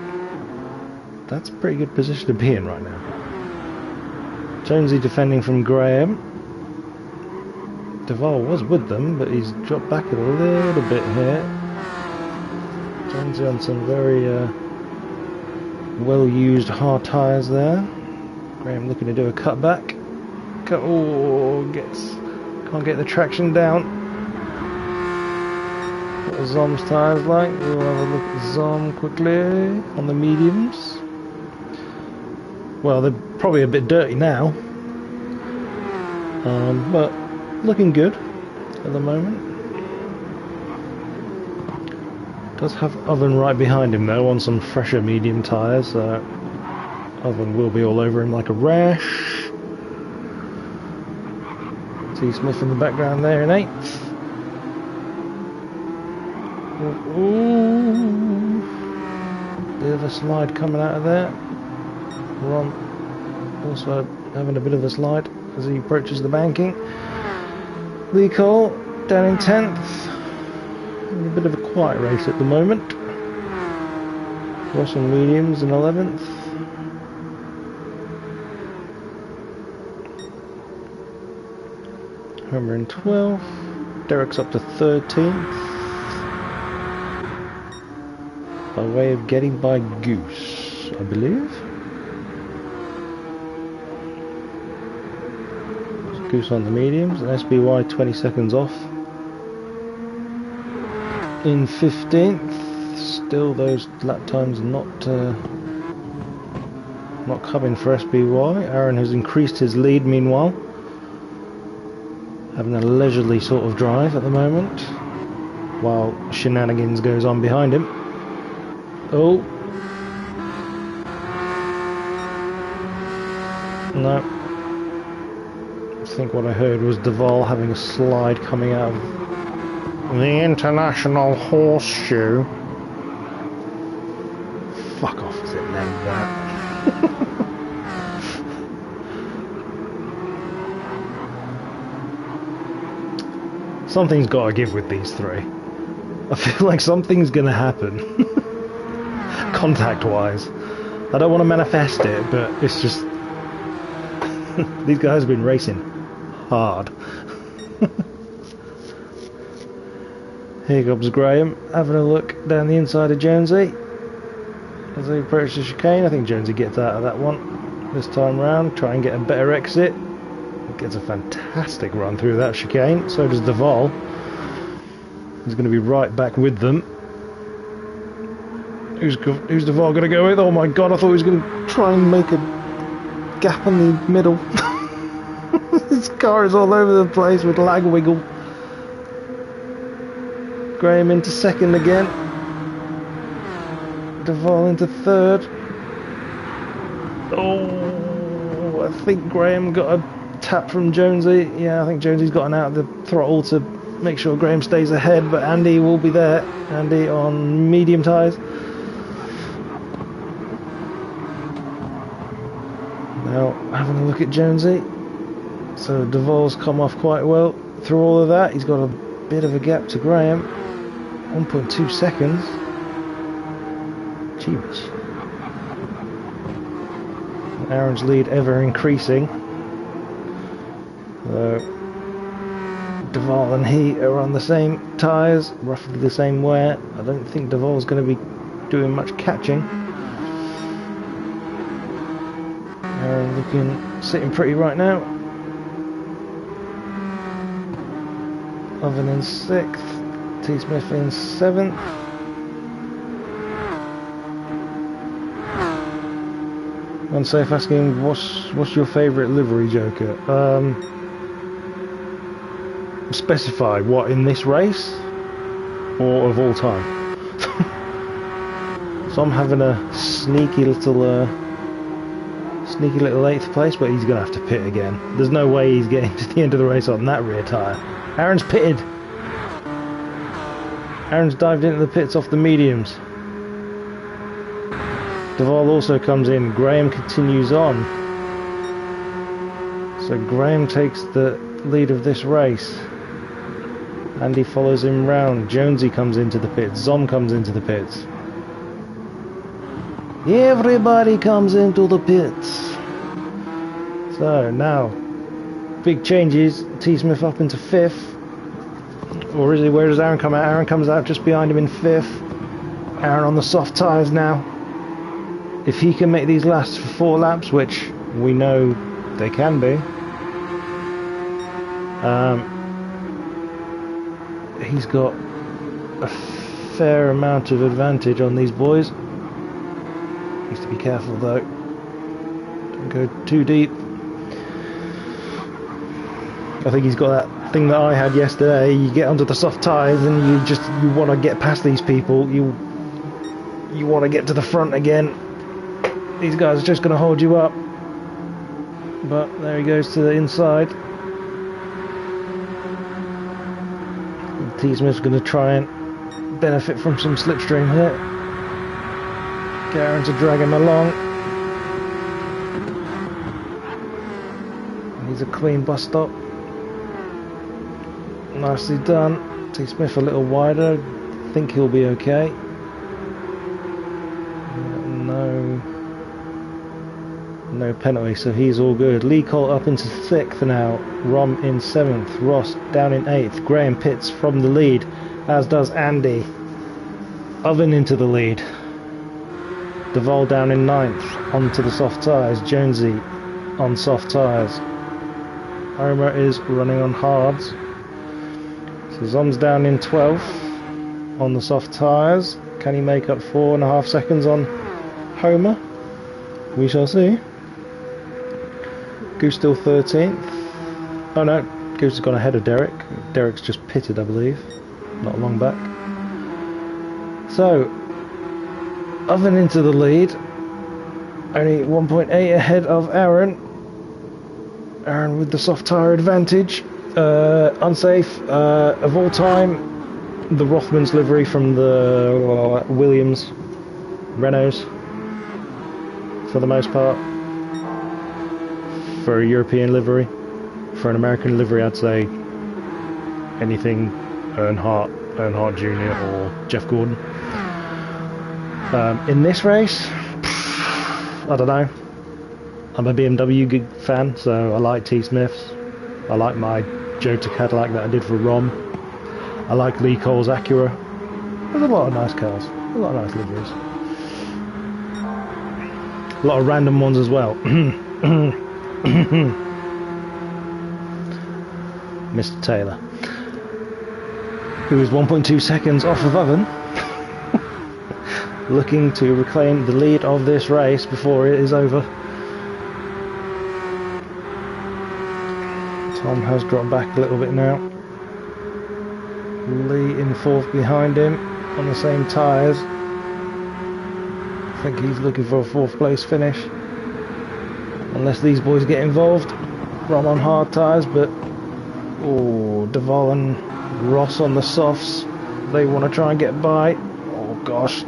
good position to be in right now. Jonesy defending from Graham. Duval was with them, but he's dropped back a little bit here. Jonesy on some very well-used hard tyres there. Graham looking to do a cutback. Can't get the traction down. What are Zom's tyres like? We'll have a look at Zom quickly on the mediums. Well, they're probably a bit dirty now, but looking good at the moment. Does have Oven right behind him though on some fresher medium tyres. Oven will be all over him like a rash. T. Smith in the background there in 8th. Ooh. Bit of a slide coming out of there. Ron also having a bit of a slide as he approaches the banking. Lee Cole down in 10th. A bit of a quiet race at the moment. Ross and Williams in 11th. Homer in 12th. Derek's up to 13th. By way of getting by Goose, I believe. Goose on the mediums, and SBY 20 seconds off. In 15th, still those lap times not coming for SBY. Aaron has increased his lead meanwhile, having a leisurely sort of drive at the moment, while shenanigans goes on behind him. Oh no, I think what I heard was Duval having a slide coming out of the International Horseshoe. Fuck off, is it named that? Something's got to give with these three. I feel like something's going to happen. Contact-wise. I don't want to manifest it, but it's just... these guys have been racing hard. Here comes Graham, having a look down the inside of Jonesy as they approach the chicane. I think Jonesy gets out of that one this time round, try and get a better exit. Gets a fantastic run through that chicane, so does Duval. He's going to be right back with them. Who's Duvall going to go with? Oh my god, I thought he was going to try and make a gap in the middle. His car is all over the place with lag wiggle. Graham into second again. Duvall into third. Oh, I think Graham got a tap from Jonesy. Yeah, I think Jonesy's gotten out of the throttle to make sure Graham stays ahead, but Andy will be there. Andy on medium tyres. Now having a look at Jonesy. So Duvall's come off quite well through all of that. He's got a bit of a gap to Graham. 1.2 seconds. Jeez. Aaron's lead ever increasing. Duvall and he are on the same tyres, roughly the same wear. I don't think Duvall's going to be doing much catching. Aaron sitting pretty right now. Oven in 6th, T. Smith in 7th. Unsafe asking, what's your favourite livery, Joker? Specify what, in this race or of all time? So I'm having a sneaky little 8th place, but he's gonna have to pit again. There's no way he's getting to the end of the race on that rear tyre. Aaron's pitted. Aaron's dived into the pits off the mediums. Duvall also comes in. Graham continues on. So Graham takes the lead of this race. Andy follows him round. Jonesy comes into the pits. Zom comes into the pits. Everybody comes into the pits. So now, big changes. T. Smith up into 5th. Or is he? Where does Aaron come out? Aaron comes out just behind him in 5th. Aaron on the soft tyres now. If he can make these last for 4 laps, which we know they can be, he's got a fair amount of advantage on these boys. Needs to be careful though. Don't go too deep. I think he's got that thing that I had yesterday. You get onto the soft tyres and you want to get past these people. You want to get to the front again. These guys are just going to hold you up. But there he goes to the inside. T. Smith's going to try and benefit from some slipstream here. Get Aaron to drag him along. Needs a clean bus stop. Nicely done. T. Smith a little wider. I think he'll be okay. No penalty, so he's all good. Lee Colt up into 6th now. Rom in 7th. Ross down in 8th. Graham pits from the lead, as does Andy. Oven into the lead. Duvall down in 9th. Onto the soft tyres. Jonesy on soft tyres. Homer is running on hards. So Zom's down in 12th on the soft tyres. Can he make up 4.5 seconds on Homer? We shall see. Goose still 13th. Oh no, Goose has gone ahead of Derek. Derek's just pitted, I believe. Not long back. So, Oven into the lead. Only 1.8 ahead of Aaron. Aaron with the soft tyre advantage. Unsafe. Of all time, the Rothmans livery from the Williams Renaults. For the most part. For a European livery. For an American livery, I'd say anything Earnhardt Jr. or Jeff Gordon. In this race, I don't know. I'm a BMW fan, so I like T. Smith's. I like my Jota Cadillac that I did for Rom. I like Lee Cole's Acura. There's a lot of nice cars. A lot of nice liveries. A lot of random ones as well. Mr. Taylor. who is 1.2 seconds off of Oven, looking to reclaim the lead of this race before it is over. Tom has dropped back a little bit now. Lee in fourth behind him on the same tyres. I think he's looking for a fourth place finish, unless these boys get involved. Rom on hard tyres, but oh, Duval and Ross on the softs. They want to try and get by. Oh gosh,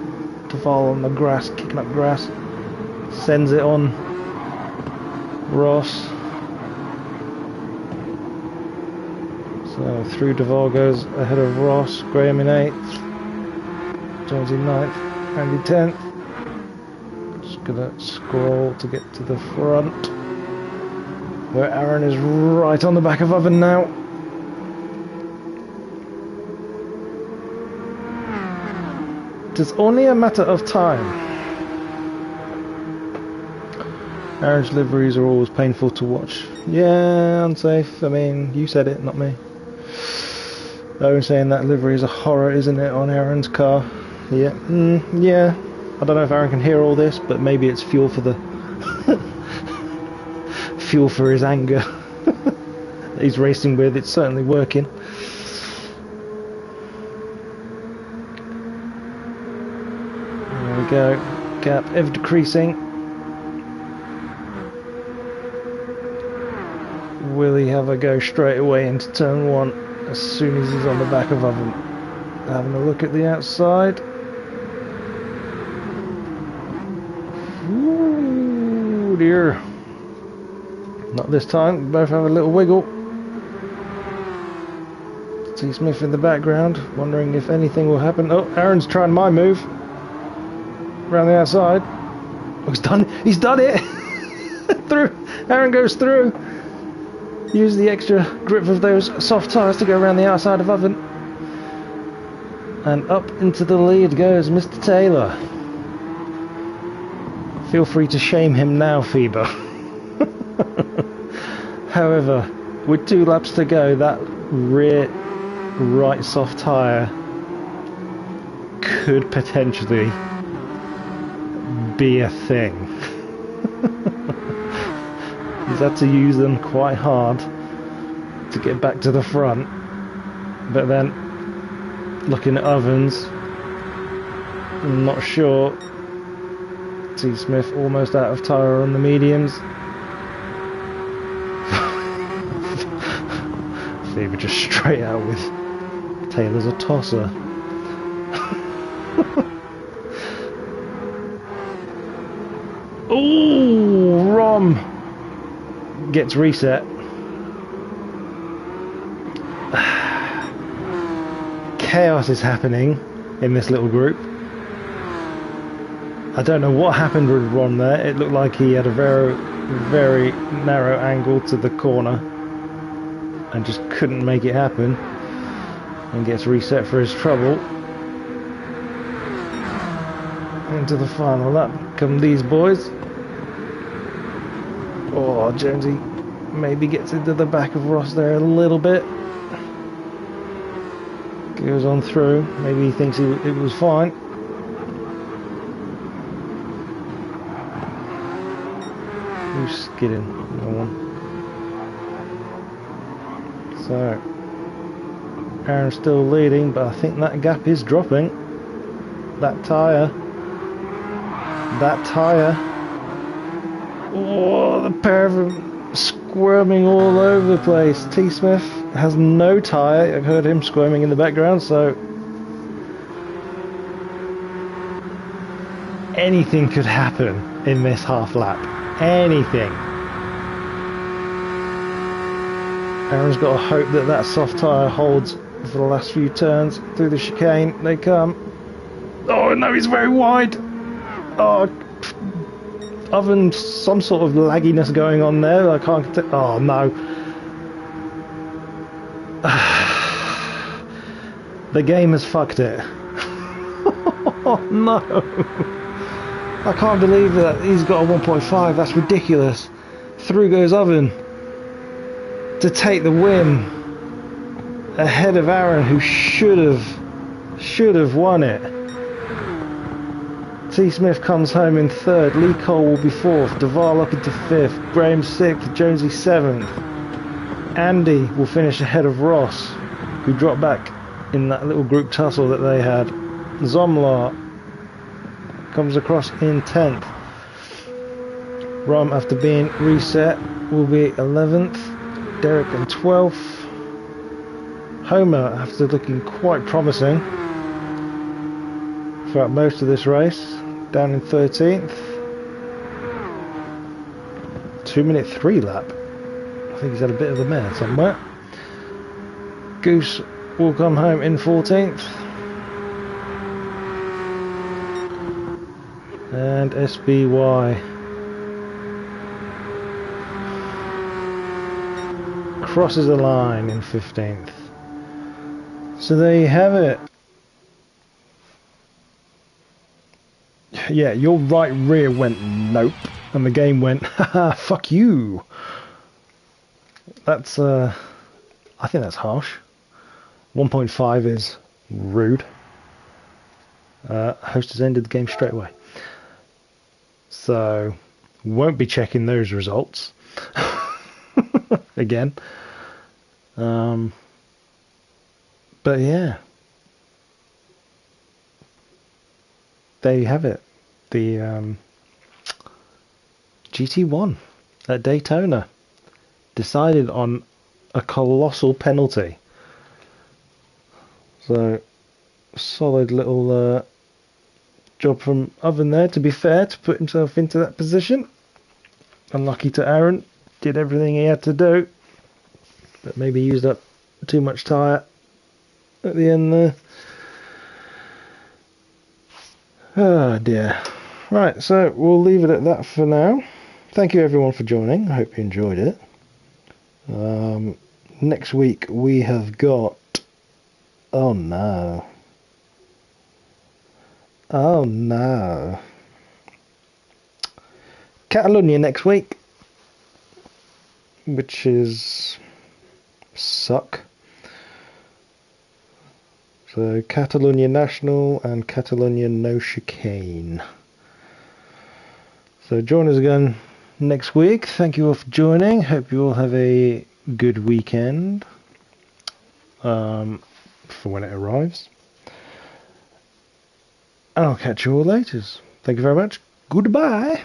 Duval on the grass, kicking up grass, sends it on Ross. So through Duval goes ahead of Ross. Graham in 8th, Jones in 9th, Andy 10th. Just gonna scroll to get to the front, where Aaron is right on the back of Oven now. It's only a matter of time. Aaron's liveries are always painful to watch. Yeah, unsafe. I mean, you said it, not me. Aaron saying that livery is a horror, isn't it, on Aaron's car? Yeah, yeah. I don't know if Aaron can hear all this, but maybe it's fuel for the fuel for his anger that he's racing with. It's certainly working. There we go. Gap ever decreasing. Will he have a go straight away into turn 1 as soon as he's on the back of Oven? Having a look at the outside. Ooh dear. Not this time. Both have a little wiggle. T. Smith in the background, wondering if anything will happen. Oh, Aaron's trying my move. Around the outside. Oh, he's done it! Through. Aaron goes through. Use the extra grip of those soft tyres to go around the outside of Oven. And up into the lead goes Mr. Taylor. Feel free to shame him now, Feber. However, with 2 laps to go, that rear right soft tyre could potentially be a thing. He's had to use them quite hard to get back to the front, but then looking at Ovens, I'm not sure. T. Smith almost out of tyre on the mediums. Fever just straight out with Taylor's a tosser. Ooh, Rom gets reset. Chaos is happening in this little group. I don't know what happened with Ron there. It looked like he had a very, very narrow angle to the corner and just couldn't make it happen, and gets reset for his trouble. Into the final lap come these boys. Oh, Jonesy maybe gets into the back of Ross there a little bit. Goes on through. Maybe he thinks it was fine. Who's skidding? No one. So Aaron's still leading, but I think that gap is dropping. That tyre. Oh, the pair of them squirming all over the place. T. Smith has no tyre. I've heard him squirming in the background, so anything could happen in this half lap. Anything. Aaron's got to hope that that soft tyre holds for the last few turns. Through the chicane they come. Oh no, he's very wide. Oh, Oven, some sort of lagginess going on there. I can't. Oh no. The game has fucked it. Oh no. I can't believe that he's got a 1.5. That's ridiculous. Through goes Oven to take the win. ahead of Aaron, who should have won it. T. Smith comes home in third. Lee Cole will be fourth. Duval up into fifth. Graham sixth. Jonesy seventh. Andy will finish ahead of Ross, who dropped back in that little group tussle that they had. Zomlar comes across in 10th. Rom, after being reset, will be 11th. Derek in 12th. Homer, after looking quite promising throughout most of this race, down in 13th. 2-minute 3 lap. I think he's had a bit of a mare somewhere. Goose will come home in 14th. And SBY crosses the line in 15th. So there you have it. Yeah, your right rear went nope, and the game went haha, fuck you. That's I think that's harsh. 1.5 is rude. Host has ended the game straight away, so won't be checking those results again. But yeah, there you have it. The GT1 at Daytona decided on a colossal penalty. So solid little job from Oven there, to be fair, to put himself into that position. Unlucky to Aaron, did everything he had to do, but maybe used up too much tyre at the end there. Oh dear. Right, so we'll leave it at that for now. Thank you everyone for joining. I hope you enjoyed it. Next week we have got... Oh no. Oh no. Catalonia next week, which is suck. So Catalonia National and Catalonia No Chicane. So join us again next week. Thank you all for joining. Hope you all have a good weekend for when it arrives. And I'll catch you all later. Thank you very much. Goodbye.